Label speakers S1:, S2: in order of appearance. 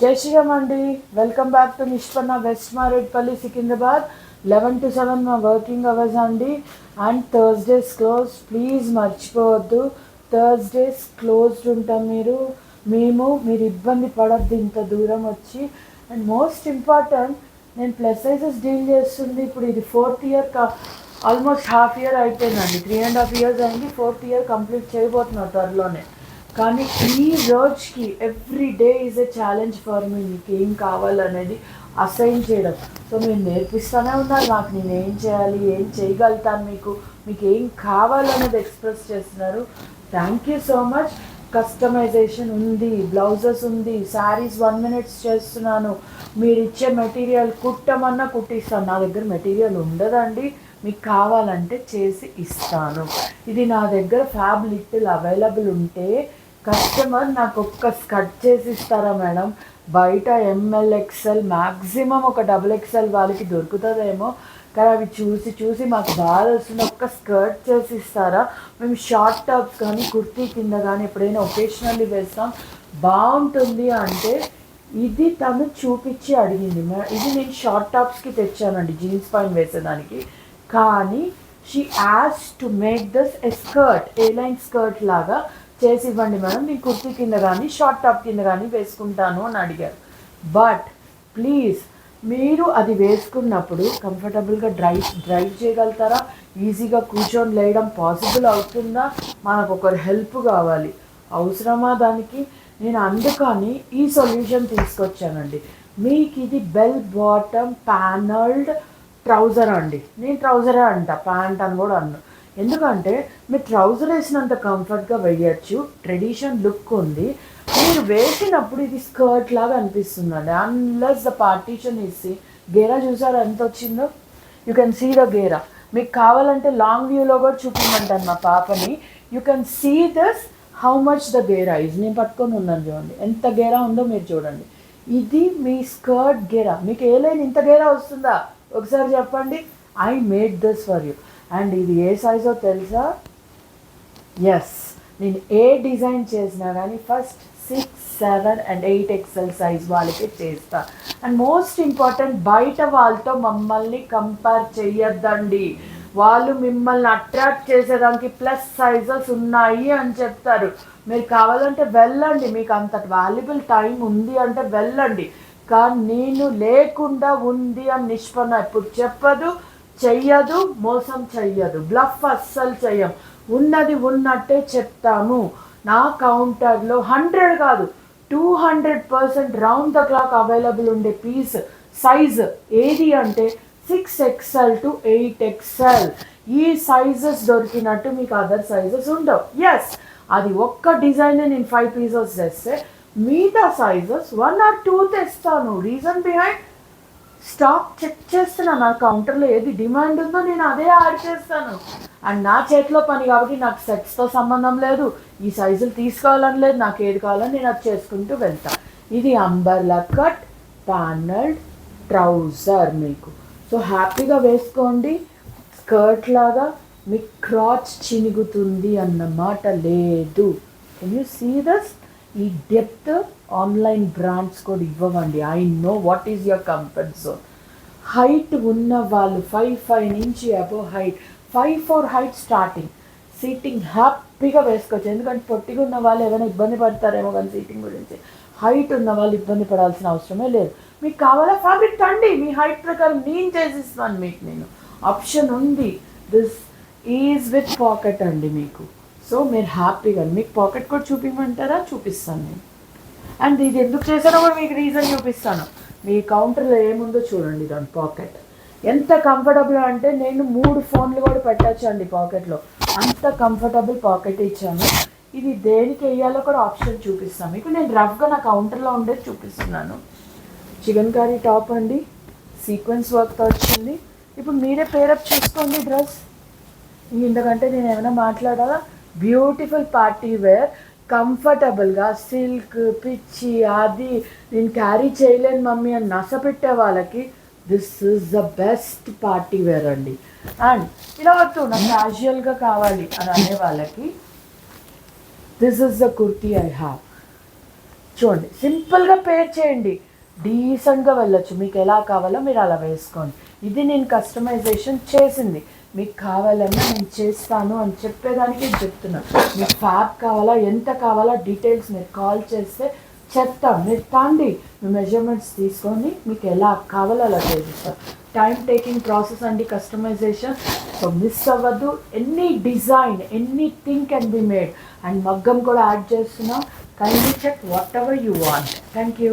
S1: జై శ్రీరామ్ అండి. Welcome back to Nishpanna west Marredpally Secunderabad. 11 to 7 మా వర్కింగ్ అవర్స్ అండి. అండ్ థర్స్డేస్ క్లోజ్, ప్లీజ్ మర్చిపోవద్దు. థర్స్డేస్ క్లోజ్డ్ ఉంటాం. మీరు ఇబ్బంది పడద్దు ఇంత దూరం వచ్చి. అండ్ మోస్ట్ ఇంపార్టెంట్, నేను ప్లస్ సైజెస్ డీల్ చేస్తుంది. ఇప్పుడు ఇది 4th year, almost half year అయిపోయిందండి. 3.5 years అయింది. 4th ఇయర్ కంప్లీట్ చేయబోతున్నా త్వరలోనే. కానీ ఈ రోజుకి every day is a challenge for me. మీకు ఏం కావాలనేది అసైన్ చేయడం. సో మీరు నేర్పిస్తూనే ఉన్నారు నాకు, నేను ఏం చేయాలి, ఏం చేయగలుగుతాను, మీకు ఏం కావాలనేది ఎక్స్ప్రెస్ చేస్తున్నారు. Thank you so much. Customization ఉంది, బ్లౌజెస్ ఉంది, శారీస్ 1 minute చేస్తున్నాను. మీరు ఇచ్చే మెటీరియల్ కుట్టమన్నా కుట్టిస్తాను. నా దగ్గర మెటీరియల్ ఉండదండి, మీకు కావాలంటే చేసి ఇస్తాను. ఇది నా దగ్గర ఫ్యాబ్ లిటిల్ అవైలబుల్ ఉంటే కస్టమర్ నాకు ఒక్క స్కట్ చేసి ఇస్తారా మేడం? బయట ML XL మ్యాక్సిమం ఒక XXL వాళ్ళకి దొరుకుతుందేమో, కానీ అవి చూసి మాకు బాధ వస్తుంది. ఒక్క స్కర్ట్ చేసి ఇస్తారా? మేము షార్ట్ టాప్స్ కానీ కుర్తీ కింద కానీ ఎప్పుడైనా ఒకేషనల్లీ వేస్తాం, బాగుంటుంది అంటే. ఇది తను చూపించి అడిగింది. ఇది నేను షార్ట్ టాప్స్కి తెచ్చానండి, జీన్స్ పైన వేసేదానికి. కానీ she as to make this a skirt, A line skirt లాగా చేసి ఇవ్వండి మేడం, నేను కుర్తీ కింద కానీ షార్ట్ టాప్ కింద కానీ వేసుకుంటాను అని అడిగారు. బట్ ప్లీజ్, మీరు అది వేసుకున్నప్పుడు కంఫర్టబుల్గా డ్రైవ్ చేయగలుగుతారా? ఈజీగా కూర్చొని లేయడం పాసిబుల్ అవుతుందా? మనకు ఒకరు హెల్ప్ కావాలి. అవసరమా దానికి? నేను అందుకని ఈ సొల్యూషన్ తీసుకొచ్చానండి. మీకు ఇది బెల్ బాటమ్ ప్యానల్డ్ ట్రౌజర్ అండి. నేను ట్రౌజరే అంట, ప్యాంట్ అని కూడా అన్నా. ఎందుకంటే మీరు ట్రౌజర్ వేసినంత కంఫర్ట్గా వేయచ్చు, ట్రెడిషన్ లుక్ ఉంది. మీరు వేసినప్పుడు ఇది స్కర్ట్ లాగా అనిపిస్తుందండి. అన్లెస్ ద పార్టీషన్ ఇసి గేరా చూసారా ఎంత వచ్చిందో? యూ కెన్ సీ ద గేరా. మీకు కావాలంటే లాంగ్ వ్యూలో కూడా చూపించమంటాను మా పాపని. You can see this how much the gear is. నేను పట్టుకొని ఉన్నాను చూడండి, ఎంత గేరా ఉందో మీరు చూడండి. ఇది మీ స్కర్ట్ గేరా. మీకు ఏ లైన్ ఇంత గేరా వస్తుందా ఒకసారి చెప్పండి. I made this for you. And ఇది ఏ సైజో తెలుసా? ఎస్, నేను ఏ డిజైన్ చేసినా కానీ ఫస్ట్ 6, 7 and 8 XL సైజ్ వాళ్ళకి చేస్తా. అండ్ మోస్ట్ ఇంపార్టెంట్, బయట వాళ్ళతో మమ్మల్ని కంపేర్ చేయొద్దండి. వాళ్ళు మిమ్మల్ని అట్రాక్ట్ చేసేదానికి ప్లస్ సైజెస్ ఉన్నాయి అని చెప్తారు. మీరు కావాలంటే వెళ్ళండి, మీకు అంత వాల్యుబుల్ టైం ఉంది అంటే వెళ్ళండి. కానీ నేను లేకుండా ఉంది అని నిష్పన్న ఎప్పుడు చెప్పదు, చెయ్యదు, మోసం చెయ్యదు, బ్లఫ్ అస్సలు చెయ్యం. ఉన్నది ఉన్నట్టే చెప్తాము. నా కౌంటర్లో 100 కాదు 200% రౌండ్ ద క్లాక్ అవైలబుల్ ఉండే పీస్ సైజ్ ఏది అంటే 6 XL to 8 XL. ఈ సైజెస్ దొరికినట్టు మీకు అదర్ సైజెస్ ఉండవు. ఎస్, అది ఒక్క డిజైన్ నేను 5 pieces తెస్తే మిగతా సైజెస్ 1 or 2 తెస్తాను. రీజన్ బిహైండ్, స్టాక్ చెక్ చేస్తున్నా. నా కౌంటర్లో ఏది డిమాండ్ ఉందో నేను అదే యాడ్ చేస్తాను. అండ్ నా చేతిలో పని కాబట్టి నాకు సెట్స్తో సంబంధం లేదు, ఈ సైజులు తీసుకోవాలని లేదు. నాకు ఏది కావాలని నేను అది చేసుకుంటూ వెళ్తాను. ఇది అంబర్లా కట్ ప్యానల్డ్ ట్రౌజర్ మీకు. సో హ్యాపీగా వేసుకోండి. స్కర్ట్ లాగా మీ క్రాచ్ చినుగుతుంది అన్నమాట లేదు. Can you see this? ఈ డెప్త్ ఆన్లైన్ బ్రాండ్స్ కూడా ఇవ్వండి. I know what is your comfort zone. Height ఉన్న వాళ్ళు 5'5" నుంచి above height, 5'4" height starting, seating హ్యాపీగా వేసుకోవచ్చు. ఎందుకంటే పొట్టిగా ఉన్న వాళ్ళు ఏమైనా ఇబ్బంది పడతారేమో, కానీ సీటింగ్ గురించి. హైట్ ఉన్న వాళ్ళు ఇబ్బంది పడాల్సిన అవసరమే లేదు. మీకు కావాలా ఫ్యాబ్రిక్ తండి, మీ హైట్ ప్రకారం నేను చేసిస్తాను. మీకు నేను ఆప్షన్ ఉంది. దిస్ ఈజ్ విత్ పాకెట్ అండి మీకు. సో మీరు హ్యాపీగా, మీకు పాకెట్ కూడా చూపించమంటారా? చూపిస్తాను నేను. అండ్ ఇది ఎందుకు చేశానో కూడా మీకు రీజన్ చూపిస్తాను. మీ కౌంటర్లో ఏముందో చూడండి. దాని పాకెట్ ఎంత కంఫర్టబుల్ అంటే నేను 3 ఫోన్లు కూడా పెట్టచ్చు అండి పాకెట్లో, అంత కంఫర్టబుల్ పాకెట్ ఇచ్చాను. ఇది దేనికి వేయాలో కూడా ఆప్షన్ చూపిస్తాను మీకు. నేను రఫ్గా నా కౌంటర్లో ఉండేది చూపిస్తున్నాను. చికెన్ కర్రీ టాప్ అండి, సీక్వెన్స్ వర్క్తో వచ్చింది. ఇప్పుడు మీరే పేరప్ చేసుకోండి డ్రెస్. ఇంతకంటే నేను ఏమైనా మాట్లాడాలా? బ్యూటిఫుల్ పార్టీ వేర్, కంఫర్టబుల్గా, సిల్క్ పిచ్చి అది నేను క్యారీ చేయలేను మమ్మీ అని నసపెట్టే వాళ్ళకి this is the best party wear అండి. అండ్ ఇలా వద్దు నాకు క్యాజువల్గా కావాలి అని అనే వాళ్ళకి this is the kurti I have. చూడండి సింపుల్గా పేర్ చేయండి, డీసెంట్గా వెళ్ళొచ్చు. మీకు ఎలా కావాలో మీరు అలా వేసుకోండి. ఇది నేను కస్టమైజేషన్ చేసింది, మీకు కావాలన్నా నేను చేస్తాను అని చెప్పేదానికి చెప్తున్నాను. మీకు ఫ్యాబ్ కావాలా, ఎంత కావాలా డీటెయిల్స్ మీరు కాల్ చేస్తే చెప్తాం. మీరు తాండి, మీ మెజర్మెంట్స్ తీసుకొని మీకు ఎలా కావాలో అలా చేపిస్తాం. టైం టేకింగ్ ప్రాసెస్ అండి కస్టమైజేషన్. సో మిస్ అవ్వద్దు. Any design, anything can be made. And మగ్గం కూడా యాడ్ చేస్తున్నాం. Kindly check whatever you want. Thank you.